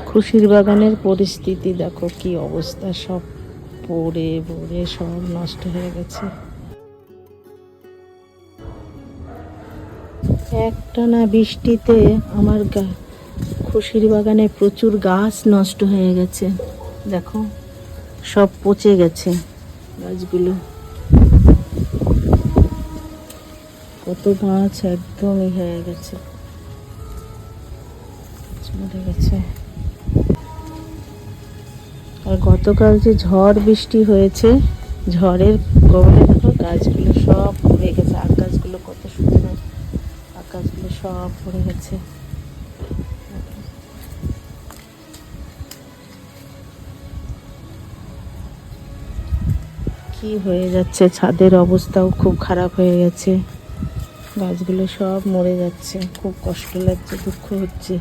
খুশির বাগানের পরিস্থিতি দেখো কি অবস্থা, সব পড়ে পড়ে সব নষ্ট হয়ে গেছে। একটানা বৃষ্টিতে আমার খুশির বাগানে প্রচুর গাছ নষ্ট হয়ে গেছে। দেখো সব পচে গেছে গাছগুলো, কত গাছ একদমই হয়ে গেছে, মরে গেছে। আর গতকাল যে ঝড় বৃষ্টি হয়েছে, ঝড়ের কবলে দেখো গাছগুলো সব পড়ে গেছে। আখ গাছগুলো কত সুন্দর, আখ গাছগুলো সব পড়ে গেছে। কি হয়ে যাচ্ছে, ছাদের অবস্থাও খুব খারাপ হয়ে গেছে, গাছগুলো সব মরে যাচ্ছে। খুব কষ্ট লাগছে, দুঃখ হচ্ছে।